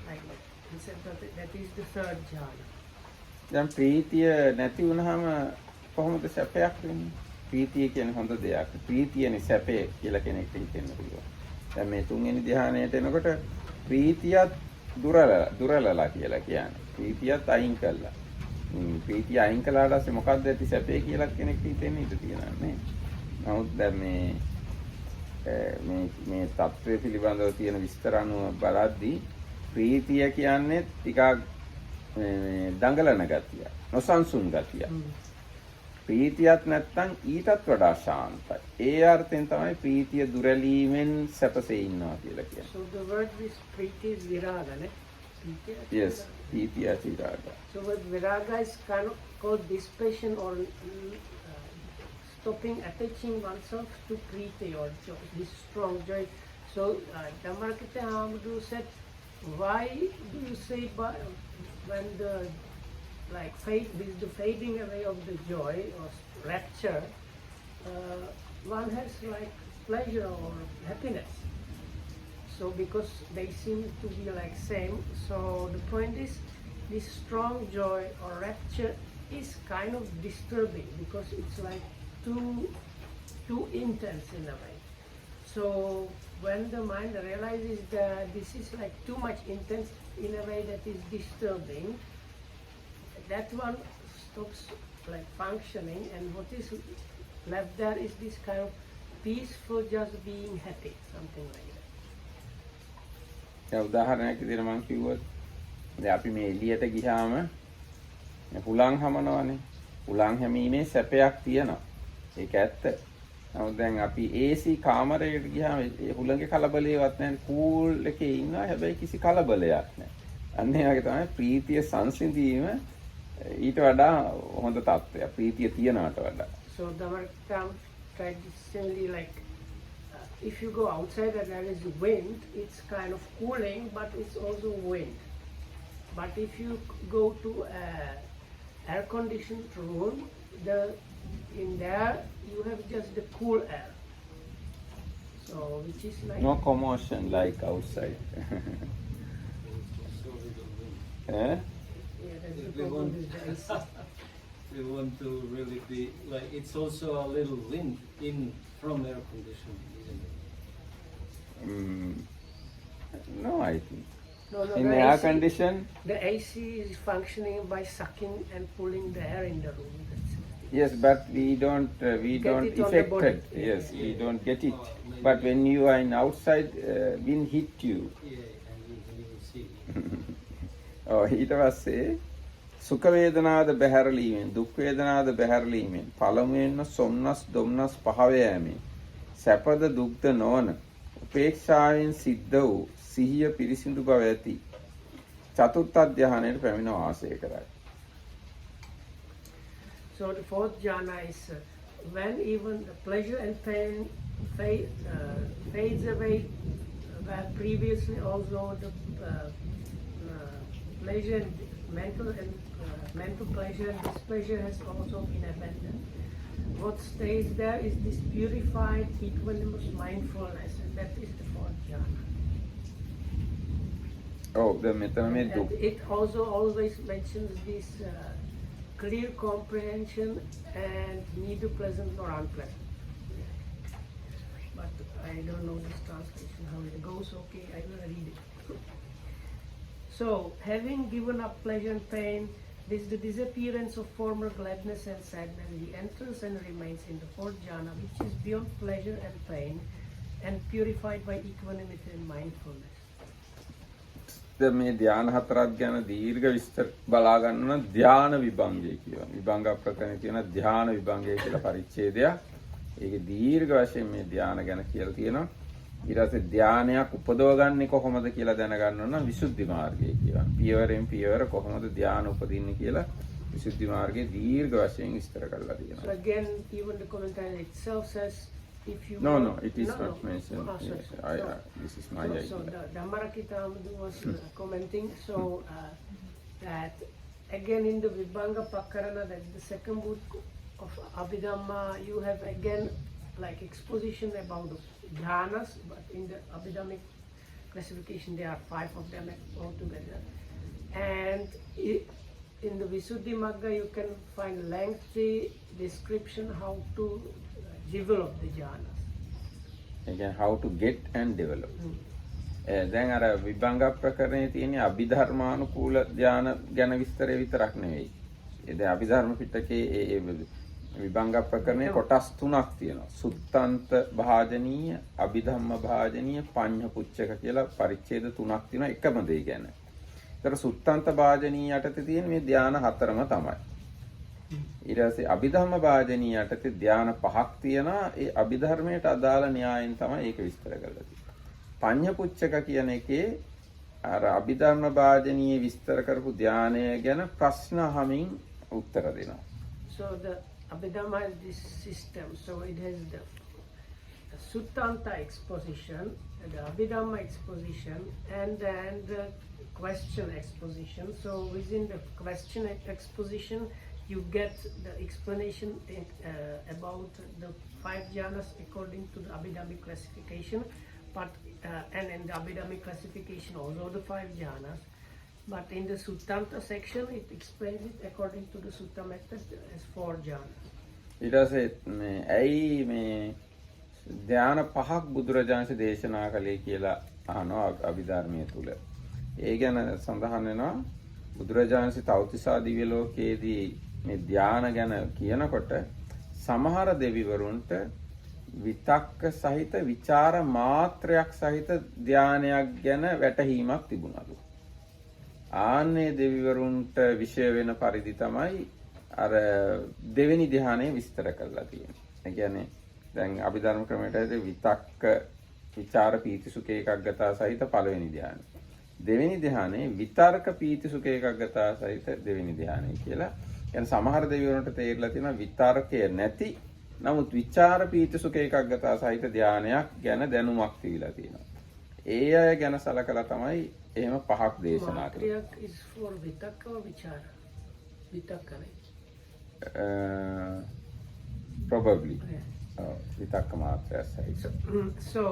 like that. He said that is the third jhana. දැන් ප්‍රීතිය නැති වුනහම කොහොමද සැපයක් වෙන්නේ? ප්‍රීතිය කියන්නේ හොඳ දෙයක්. ප්‍රීතියනේ සැපේ කියලා කෙනෙක්ට හිතෙන්න පුළුවන්. දැන් මේ තුන්වෙනි ධ්‍යානයට එනකොට ප්‍රීතියත් දුරලලා කියලා කියන්නේ. ප්‍රීතියත් අයින් කළා. ප්‍රීතිය අයින් කළාට පස්සේ මොකක්ද ඇති සැපේ කියලා කෙනෙක්ට හිතෙන්න ඉඩ තියෙනවා නේ. නමුත් දැන් මේ තත්ත්වය පිළිබඳව තියෙන විස්තර අනුව බලද්දී ප්‍රීතිය කියන්නේ ටිකක් දඟලන ගතිය, නොසන්සුන් ගතිය. ප්‍රීතියක් නැත්තම් ඊටත් වඩා ශාන්තයි. ඒ අර්ථයෙන් තමයි ප්‍රීතිය දුරලීමෙන් සැපසේ ඉන්නවා කියලා කියන්නේ. So the word with preeti is viraga, ne? Yes, ප්‍රීතිය viraga. So with viraga is kind of called dissipation or stopping attaching oneself to preeti or joy, this strong joy. So Dhammakita Hamdu said, why do you say when the with the fading away of the joy or rapture, one has like pleasure or happiness? So because they seem to be like same, so the point is this strong joy or rapture is kind of disturbing because it's like too intense in a way. So when the mind realizes that this is like too much intense in a way that is disturbing, that one stops like functioning, and what is left there is this kind of peaceful, just being happy, something like that. දැන් උදාහරණයක් විදිහට මම කිව්වොත් දැන් අපි මේ එළියට ගියාම හුලං හමනවනේ. හුලං හැමීමේ සැපයක් තියෙනවා. ඒක ඇත්ත. නමුත් දැන් අපි AC කාමරයකට ගියාම ඒ හුලඟේ කලබලේවත් නැහැ. කූල් එකේ ඉන්නවා. හැබැයි කිසි කලබලයක් නැහැ. අන්න ඒ වගේ තමයි ප්‍රීතිය සංසිඳීම ඊට වඩා හොඳ තත්ත්වයක්. ප්‍රීතිය තියනවට වඩා. So the term traditionally, like if you go outside and there is wind, it's kind of cooling, but it's also wind. But if you go to a air-conditioned room, in there you have just the cool air. So which is like No commotion like outside. Eh? yeah, that's the We problem want- with the AC. We want to really be like it's also a little wind in from air conditioning, isn't it? No, I think. No, In the air AC condition, the AC is functioning by sucking and pulling the air in the room. That's it. yes, but we don't it on the affect body. it. Yes, we don't get it. But when you are in outside, wind hit you. Yeah, and you can even see. ඊට පස්සේ සුඛ වේදනාද බැහැරලීමෙන් දුක් වේදනාද බැහැරලීමෙන් පළමුවෙන්ම සොම්නස් දොම්නස් පහව යෑමෙන් සැපද දුක්ද නොවන උපේක්ෂාවෙන් සිද්ධ වූ සිහිය පිරිසිදු බව ඇති චතුර්ථ ධානයට පැමිණ වාසය කරයි. So the fourth jhana is when even the pleasure and pain fades away, where previously also the pleasure, mental pleasure and displeasure has also been abandoned. What stays there is this purified, equanimous mindfulness, and that is the fourth jhana. දැන් මෙතන මේ And දුක් it also always mentions this clear comprehension and neither pleasant nor unpleasant. But I don't know this translation, how it goes. Okay, I will read it. So, having given up pleasure and pain, this the disappearance of former gladness and sadness, he enters and remains in the fourth jhana, which is beyond pleasure and pain, and purified by equanimity and mindfulness. දැන් මේ ධ්‍යාන හතරක් ගැන දීර්ඝ විස්තර බලා ගන්න නම් ධ්‍යාන විභංගය කියනවා. විභංග ප්‍රකරණේ තියෙන ධ්‍යාන විභංගය කියලා පරිච්ඡේදයක්. ඒකේ දීර්ඝ වශයෙන් මේ ධ්‍යාන ගැන කියලා තියෙනවා. ඊට පස්සේ ධ්‍යානයක් උපදවගන්නේ කොහොමද කියලා දැනගන්න ඕන නම් විසුද්ධි මාර්ගය කියනවා. පියවරෙන් පියවර කොහොමද ධ්‍යාන උපදින්නේ කියලා විසුද්ධි මාර්ගයේ දීර්ඝ වශයෙන් විස්තර කරලා So තියෙනවා. again, even the commentary itself says, if you No, go- no, it is not mentioned. Oh, sorry, Yes, sorry. this is my So idea. the Dhammarakita was commenting, so that again in the Vibhanga Pakarana, that's the second book of Abhidhamma, you have again like exposition about the jhanas, but in the Abhidhammic classification there are 5 of them altogether. And in the Visuddhi Magga you can find lengthy description how to develop the jhanas. Again, how to get and develop. දැන් අර විභංග ප්‍රකරණයේ තියෙන අභිධර්මානුකූල ධාන ගැන විස්තරය විතරක් නෙවෙයි. ඒ දැන් අභිධර්ම පිටකේ ඒ විභංග ප්‍රකරණයේ කොටස් තුනක් තියෙනවා. සුත්තන්ත භාජනීය, අභිධම්ම භාජනීය, පඤ්ඤ පුච්චක කියලා පරිච්ඡේද තුනක් තියෙනවා එකම දෙය ගැන. ඒතර සුත්තන්ත භාජනීය යටතේ තියෙන මේ ධාන හතරම තමයි. ඊට පස්සේ අභිධම්ම භාජනීය යටතේ ධාන පහක් තියෙනවා. ඒ අභිධර්මයට අදාළ න්‍යායෙන් තමයි ඒක විස්තර කරලා තියෙන්නේ. පඤ්ඤ පුච්චක කියන එකේ අර අභිධර්ම භාජනීය විස්තර කරපු ධානය ගැන ප්‍රශ්න අහමින් උත්තර දෙනවා. So the Abhidhamma has this system. So it has the Suttanta exposition, the Abhidhamma exposition, and then the question exposition. So within the question exposition, you get the explanation about the 5 jhanas according to the Abhidhammic classification. But and in the Abhidhammic classification also the 5 jhanas. But in the Suttanta section, it explains it according to the Sutta method as 4 jhanas. ඊට පස්සේ මේ ඇයි මේ ධාන පහක් බුදුරජාණන් දේශනා කළේ කියලා අහනවා අභිධර්මයේ තුල. ඒ ගැන සඳහන් වෙනවා බුදුරජාණන් තවතිසා දිව්‍ය ලෝකයේදී මේ ධාන ගැන කියනකොට සමහර දෙවිවරුන්ට විතක්ක සහිත විචාර මාත්‍රයක් සහිත ධානයක් ගැන වැටහීමක් තිබුණලු. ආන්නේ දෙවිවරුන්ට විශේෂ වෙන පරිදි තමයි අර දෙවෙනි ධානය විස්තර කරලා තියෙන්නේ. ඒ කියන්නේ දැන් අභිධර්ම ක්‍රමයට විතක්ක විචාර පීති සුඛ ඒකග්ගතා සහිත පළවෙනි ධානය. දෙවෙනි ධානයේ විතර්ක පීති සුඛ ඒකග්ගතා සහිත දෙවෙනි ධානය කියලා. يعني සමහර දෙවිවරුන්ට තේරිලා තියෙනවා විතර්කය නැති නමුත් විචාර පීති සුඛ ඒකග්ගතා සහිත ධානයක් ගැන දැනුමක් තියලා තියෙනවා. ඒ අය ගැන සලකලා තමයි එහෙම පහක් දේශනා කරන්නේ. is for vitakka or vichara? Vitakka, right? Probably. Yeah. Vitakka මාත්‍රය සහිත. So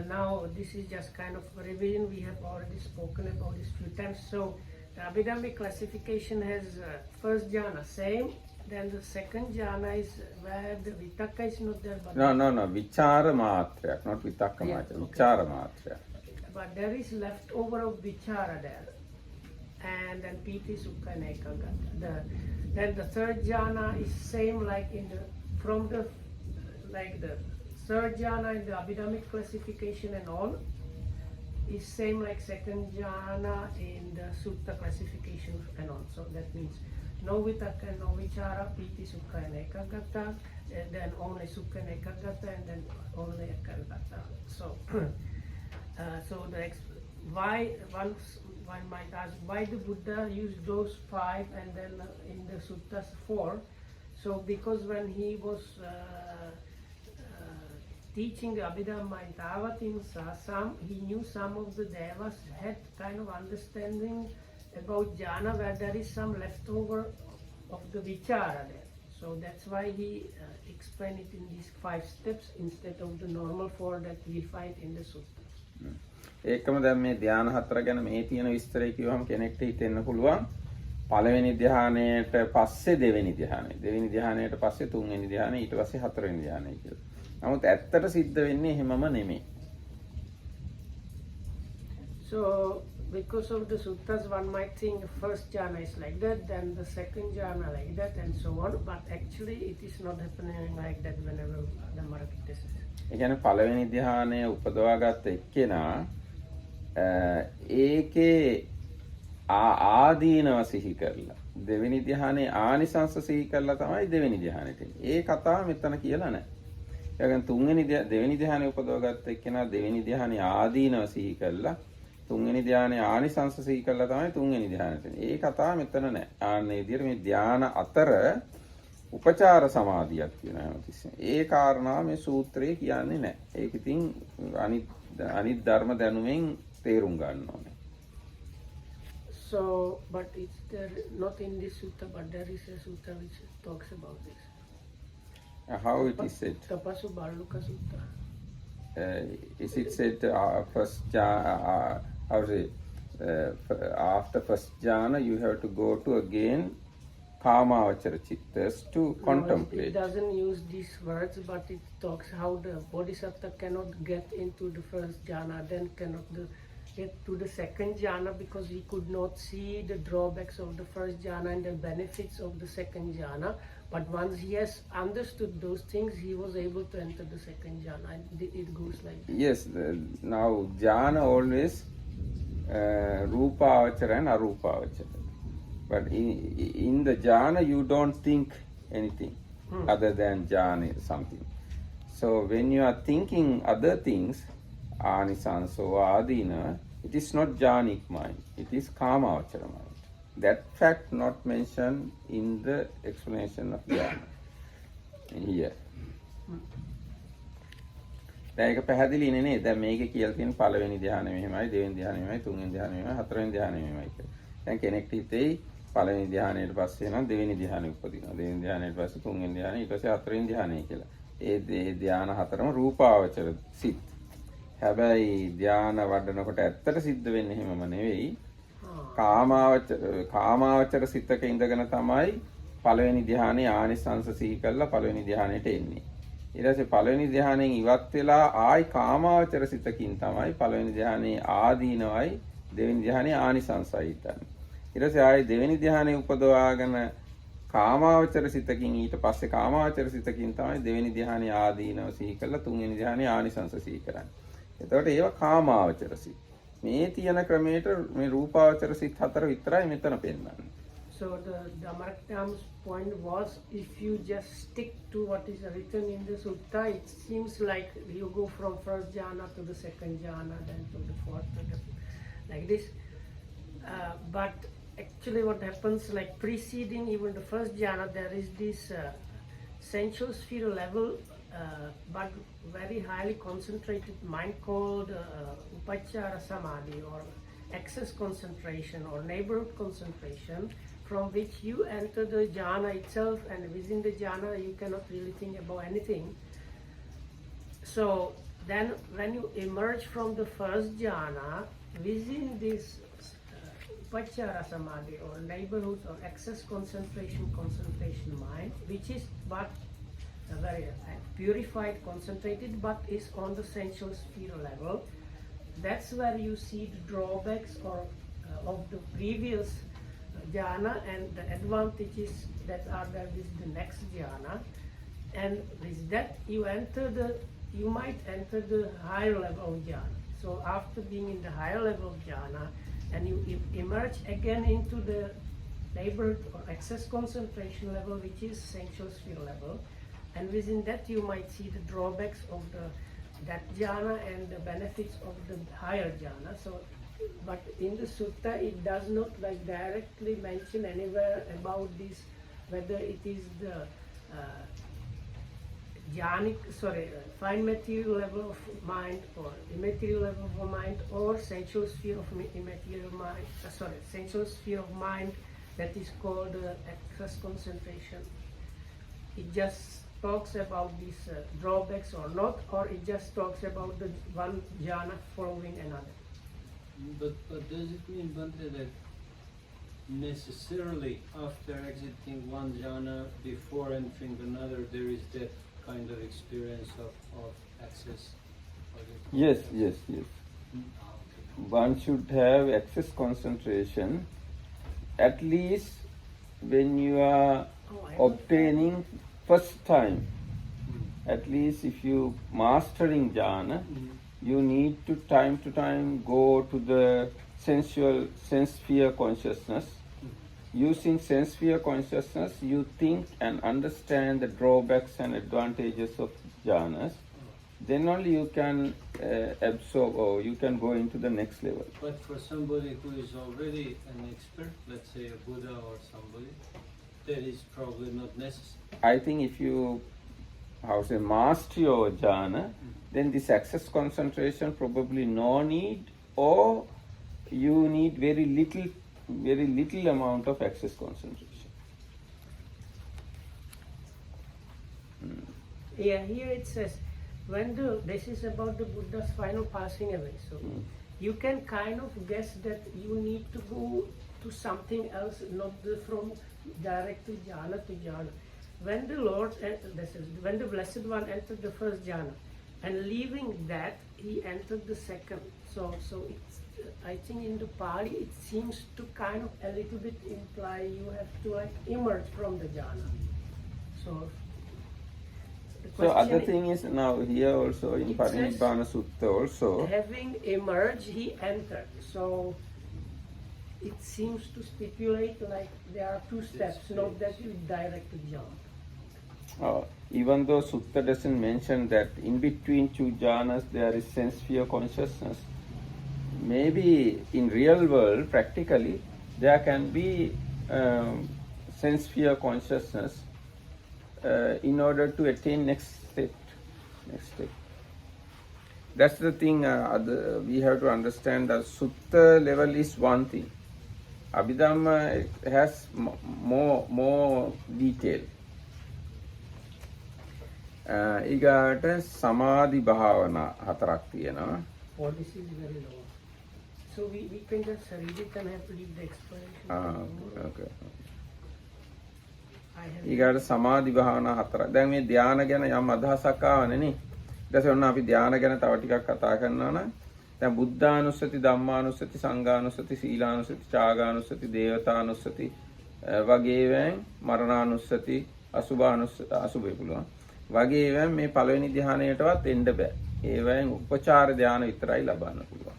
now this is just kind of a revision. We have already spoken about this few times. So the Abhidhammic classification has first jhana same, then the second jhana is where the vitakka is not there. But No. Vichara මාත්‍රයක්, not vitakka මාත්‍රය. Vichara මාත්‍රයක්. But there is leftover of vichara there, and then piti sukha and ekagata. Then the third jhana is same like in the third jhana in the Abhidhammic classification and all is same like second jhana in the sutta classification and all. So that means no vitakka, no vichara, piti sukha and ekagata, and then only sukha and ekagata, and then only ekagata. So why one might ask why the Buddha used those 5 and then in the suttas 4. So because when he was teaching the Abhidhamma in Tavatimsa, he knew some of the devas had kind of understanding about jhana where there is some leftover of the vichara there. So that's why he explained it in these 5 steps instead of the normal 4 that we find in the suttas. ඒකම දැන් මේ ධාන හතර ගැන මේ තියෙන විස්තරය කියවහම කෙනෙක්ට හිතෙන්න පුළුවන් පළවෙනි ධානයට පස්සේ දෙවෙනි ධානය, දෙවෙනි ධානයට පස්සේ තුන්වෙනි ධානය, ඊට පස්සේ හතරවෙනි ධානය කියලා. නමුත් ඇත්තට සිද්ධ වෙන්නේ එහෙමම නෙමෙයි. So because of the suttas one might think the first jhana is like that, then the second jhana like that and so on, but actually it is not happening like that whenever the Marakita says. ඒ කියන්නේ පළවෙනි ධානය උපදවාගත්ත එක්කෙනා ඒකේ ආදීනව සිහි කරලා දෙවෙනි ධානයේ ආනිසංස සිහි කරලා තමයි දෙවෙනි ධානයට එන්නේ. ඒ කතාව මෙතන කියලා නැහැ. ඒ කියන්නේ දෙවෙනි ධානය උපදවගත්ත එක්කෙනා දෙවෙනි ධානයේ ආදීනව සිහි කරලා තුන්වෙනි ධානයේ ආනිසංස සිහි කරලා තමයි තුන්වෙනි ධානයට එන්නේ. ඒ කතාව මෙතන නැහැ. ආන්නේ විදිහට මේ ධාන අතර උපචාර සමාධියක් කියනවා හැමතිස්සෙම. ඒ කාරණාව මේ සූත්‍රයේ කියන්නේ නැහැ. ඒක ඉතින් අනිත් ධර්ම දැනුමෙන් තේරුම් ගන්න ඕනේ. So, but it's there, not in this sutta, but there is a sutta which talks about this. How it is said? Tapasu Baluka Sutta. Is it said after first jhana you have to go to again Kamavachara chittas to contemplate? It doesn't use these words, but it talks how the bodhisattva cannot get into the first jhana, then cannot get to the second jhana because he could not see the drawbacks of the first jhana and the benefits of the second jhana. But once he has understood those things, he was able to enter the second jhana. And it goes like that. Yes, now jhana always Rupavachara and Arupavachara. But in the jhana you don't think anything other than jhana something. So when you are thinking other things, anisanso adina, it is not jhanic mind, it is kamavachara mind. That fact not mentioned in the explanation of jhana here. දැන් ඒක පැහැදිලිනේ නේද? දැන් මේකේ කියලා තියෙන පළවෙනි ධ්‍යානෙ මෙහෙමයි, දෙවෙනි ධ්‍යානෙ මෙහෙමයි, තුන්වෙනි ධ්‍යානෙ මෙහෙමයි, හතරවෙනි ධ්‍යානෙ මෙහෙමයි කියලා. දැන් කෙනෙක්ට හිතෙයි පළවෙනි ධ්‍යානයට පස්සේ නම් දෙවෙනි ධ්‍යානෙ උපදිනවා. දෙවෙනි ධ්‍යානයට පස්සේ තුන්වෙනි ධ්‍යානෙ, ඊට පස්සේ හතරවෙනි ධ්‍යානෙ කියලා. ඒ ධ්‍යාන හතරම රූපාවචර සිත්. හැබැයි ධ්‍යාන වඩනකොට ඇත්තට සිද්ධ වෙන්නේ එහෙමම නෙවෙයි. කාමාවචර සිතක ඉඳගෙන තමයි පළවෙනි ධ්‍යානෙ ආනිසංස සිහි කරලා පළවෙනි ධ්‍යානෙට එන්නේ. ඊට පස්සේ පළවෙනි ධ්‍යානෙන් ඉවත් වෙලා ආයි කාමාවචර සිතකින් තමයි පළවෙනි ධ්‍යානෙ ආදීනවයි දෙවෙනි ධ්‍යානෙ ආනිසංසයි හිතන්නේ. ඊට පස්සේ ආයි දෙවෙනි ධ්‍යානෙ උපදවාගෙන කාමාවචර සිතකින් ඊට පස්සේ කාමාවචර සිතකින් තමයි දෙවෙනි ධ්‍යානයේ ආදීනව සිහි කරලා තුන්වෙනි ධ්‍යානයේ ආනිසංස සිහි කරන්නේ. එතකොට ඒවා කාමාවචර සිත්. මේ තියෙන ක්‍රමයට මේ රූපාවචර සිත් හතර විතරයි මෙතන පෙන්වන්නේ. So the Dhammaratnam's point was, if you just stick to what is written in the sutta, it seems like you go from first jhana to the second jhana, then to the fourth, like this. But actually what happens, like preceding even the first jhana, there is this sensual sphere level, but very highly concentrated mind called upachara samadhi, or excess concentration or neighborhood concentration, from which you enter the jhana itself, and within the jhana you cannot really think about anything. So then when you emerge from the first jhana, within this upachara samadhi or neighborhood or excess concentration mind, which is but a very purified, concentrated, but is on the sensual sphere level, that's where you see the drawbacks or of the previous jhana and the advantages that are there with the next jhana. And with that you might enter the higher level of jhana. So after being in the higher level of jhana, and you emerge again into the neighborhood or excess concentration level, which is sensual sphere level, and within that you might see the drawbacks of that jhana and the benefits of the higher jhana. So, but in the sutta it does not like directly mention anywhere about this, whether it is the fine material level of mind or immaterial level of mind, or sensual sphere of immaterial mind, sensual sphere of mind that is called excess concentration. It just talks about these drawbacks or not, or it just talks about the one jhana following another. But does it mean, Bhante, that necessarily after exiting one jhana, before entering another, there is that kind of experience of access? Yes. One should have excess concentration, at least when you are obtaining first time. At least if you mastering jhana, you need to time go to the sense sphere consciousness. Using sense sphere consciousness, you think and understand the drawbacks and advantages of jhanas. Then only you can absorb, or you can go into the next level. But for somebody who is already an expert, let's say a Buddha or somebody, that is probably not necessary. I think if you master your jhana, then this access concentration probably no need, or you need very little amount of access concentration. Yeah, here it says, this is about the Buddha's final passing away. So you can kind of guess that you need to go to something else, not from direct to jhana. When the when the Blessed One entered the first jhana, and leaving that, he entered the second. So it's, I think in the Pali, it seems to kind of a little bit imply you have to like emerge from the jhana. So other thing is, now here also in Parinibbana Sutta also, having emerged, he entered. So it seems to stipulate like there are two steps, not that you direct jump. Even though Sutta doesn't mention that in between two jhanas there is sense sphere consciousness, maybe in real world, practically, there can be sense sphere consciousness in order to attain next step. That's the thing. We have to understand that Sutta level is one thing. Abhidhamma has more detail. ඊගාට සමාධි භාවනා හතරක් තියෙනවා. Oh, this is very low. So we can just read it and have to read the explanation. Okay. ඊගාට සමාධි භාවනා හතරක්. දැන් මේ ධානය ගැන යම් අදහසක් ආවනේ නේ. ඊට පස්සේ ඔන්න අපි ධානය ගැන තව ටිකක් කතා කරනවා නම් දැන් බුද්ධානුස්සති, ධම්මානුස්සති, සංඝානුස්සති, සීලානුස්සති, ත්‍යාගානුස්සති, දේවතානුස්සති වගේවැන් මරණානුස්සති අසුභේ පුළුවන්. වගේවැන් මේ පළවෙනි ධ්‍යානයටවත් එන්න බෑ. ඒවැන් උපචාර ධ්‍යාන විතරයි ලබන්න පුළුවන්.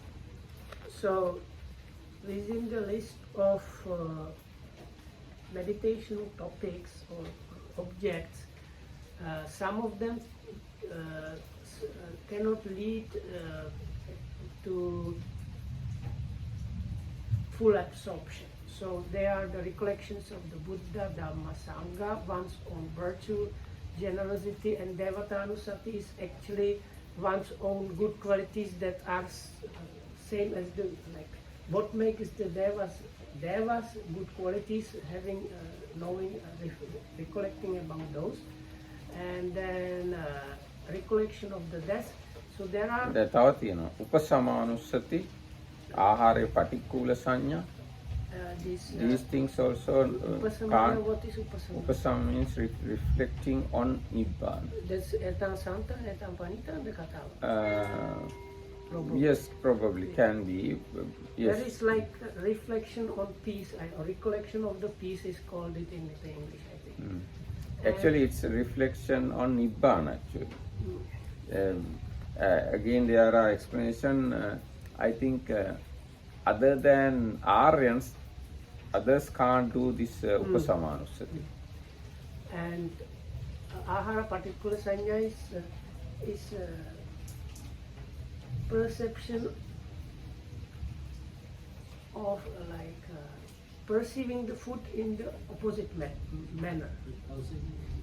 So within the list of meditation topics or objects, some of them cannot lead to full absorption. So they are the recollections of the Buddha, Dhamma, Sangha, one's own virtue, generosity, and Devatanusati is actually one's own good qualities that are same as the, like, what makes the Devas good qualities, having, knowing, recollecting about those, and then recollection of the death. So there are... තව තියෙනවා උපසමානුස්සති, ආහාරයේ පටික්කුල සංඥා. These things also Upasamana, what is Upasamana? Upasama means reflecting on Nibbana. That's etam santa, etam panita, the katawa. Yes, probably can be. Yes. That is like reflection on peace, or recollection of the peace is called it in the English, I think. Actually, it's a reflection on Nibbana, actually. Again, there are explanation, I think, other than Aryans, others can't do this Upasamanusati. And ahara particular sanya is perception of perceiving the food in the opposite manner.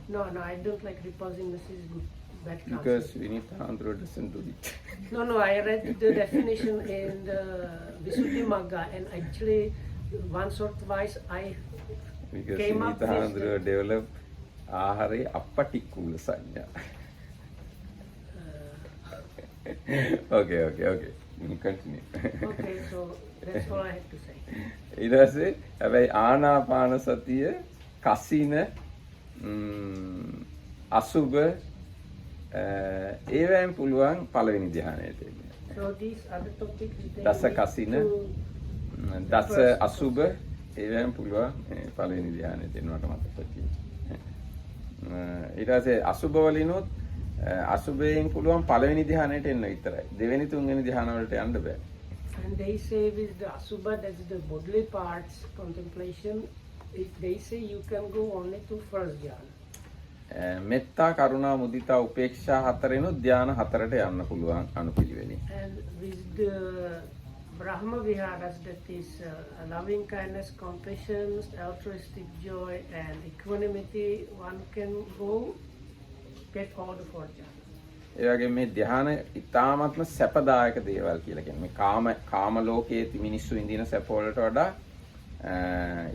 No, I don't like repulsing. This is good. Bad Because Vinita Andhra doesn't do it. No, I read the definition in the Visuddhi Magga, and actually once or twice I Because came up Vinita with Andhra developed ahare appatikula sanya. Okay. You continue. Okay, so that's all I have to say. ඊට පස්සේ හැබැයි ආනාපාන සතිය කසින අසුබ ඒවැයෙන් පුළුවන් පළවෙනි ධ්‍යානයට එන්න. So these other topics they දස lead කසින to දස අසුබ ඒවැයෙන් පුළුවන් පළවෙනි ධ්‍යානයට එන්නට මතක තියෙනවා. ඊට පස්සේ අසුබ වලිනුත් අසුබයෙන් පුළුවන් පළවෙනි ධ්‍යානයට එන්න විතරයි. දෙවෙනි තුන්වෙනි ධ්‍යාන වලට යන්න බෑ. And they say with the asubha, that's the bodily parts contemplation, they say you can go only to first jhana. මෙත්තා කරුණා මුදිතා උපේක්ෂා හතරෙනුත් ධ්‍යාන හතරට යන්න පුළුවන් අනුපිළිවෙලින්. And with the Brahma Viharas, that is loving kindness, compassion, altruistic joy, and equanimity, one can go get all the four jhanas. ඒ වගේ මේ ධ්‍යාන ඉතාමත්ම සැපදායක දේවල් කියලා කියන්නේ. මේ කාම ලෝකයේ මිනිස්සු ඉඳින සැප වලට වඩා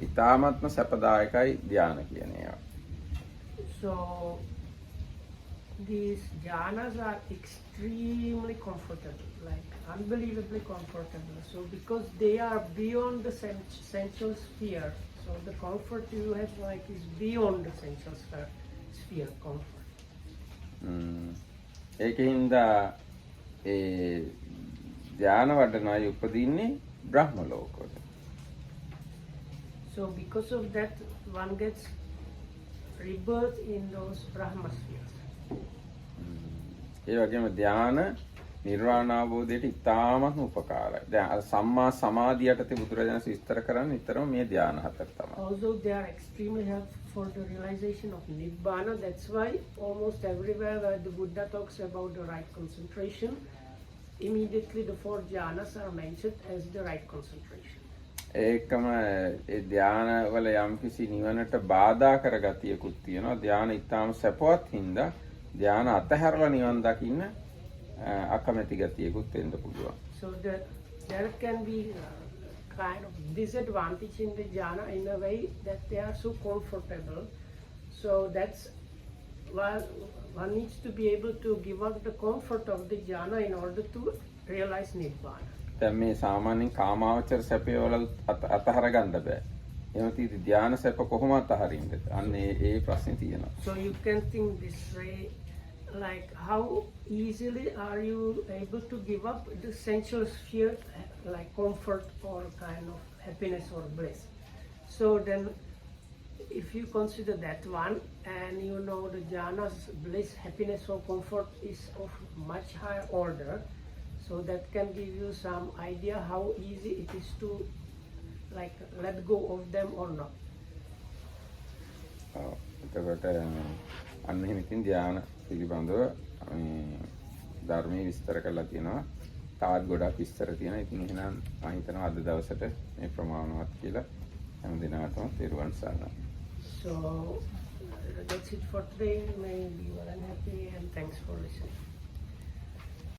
ඉතාමත්ම සැපදායකයි ධ්‍යාන කියන ඒවා. So these jhanas are extremely comfortable, like unbelievably comfortable. So because they are beyond the sensual sphere, so the comfort you have like is beyond the sensual sphere comfort. ඒකින්ද ඒ ධ්‍යාන වඩන අය උපදින්නේ බ්‍රහ්ම ලෝකවල. So because of that one gets rebirth in those Brahma spheres. ඒ වගේම ධ්‍යාන නිර්වාණ අවබෝධයට ඉතාමත්ම උපකාරයි. දැන් අර සම්මා සමාධිය යටතේ බුදුරජාණන් විස්තර කරන්නේ නිතරම මේ ධ්‍යාන හතර තමයි. Although they are extremely helpful for the realization of Nibbana, that's why almost everywhere where the Buddha talks about the right concentration, immediately the four jhanas are mentioned as the right concentration. ඒකම ඒ ධ්‍යාන වල යම්කිසි නිවනට බාධා කර ගතියකුත් තියෙනවා. ධ්‍යාන ඉතාම සැපවත් හින්දා ධ්‍යාන අතහැරලා නිවන් දකින්න අකමැති ගතියකුත් වෙන්න පුළුවන්. So there can be kind of disadvantage in the jhana in a way that they are so comfortable. So that's why one needs to be able to give up the comfort of the jhana in order to realize Nibbana. දැන් මේ සාමාන්‍යයෙන් කාමාවචර සැපේ වල අතහර ගන්න බෑ. එහෙම තියෙදි ධ්‍යාන සැප කොහොම අතහරින්නද? අන්න ඒ ප්‍රශ්නේ තියෙනවා. So you can think this way, like how easily are you able to give up the sensual sphere, like comfort or kind of happiness or bliss? So then if you consider that one, and you know the jhanas, bliss, happiness or comfort is of much higher order, so that can give you some idea how easy it is to like let go of them or not. එතකොට අන්න එහෙම ඉතින් ධ්‍යාන පිළිබඳව ධර්මයේ විස්තර කරලා තියෙනවා. තවත් ගොඩක් විස්තර තියෙනවා. ඉතින් එහෙනම් මම හිතනවා අද දවසට මේ ප්‍රමාණවත් කියලා හැම දිනකටම තෙරුවන් සරණයි. So that's it for today. May you be well and happy, and thanks for listening.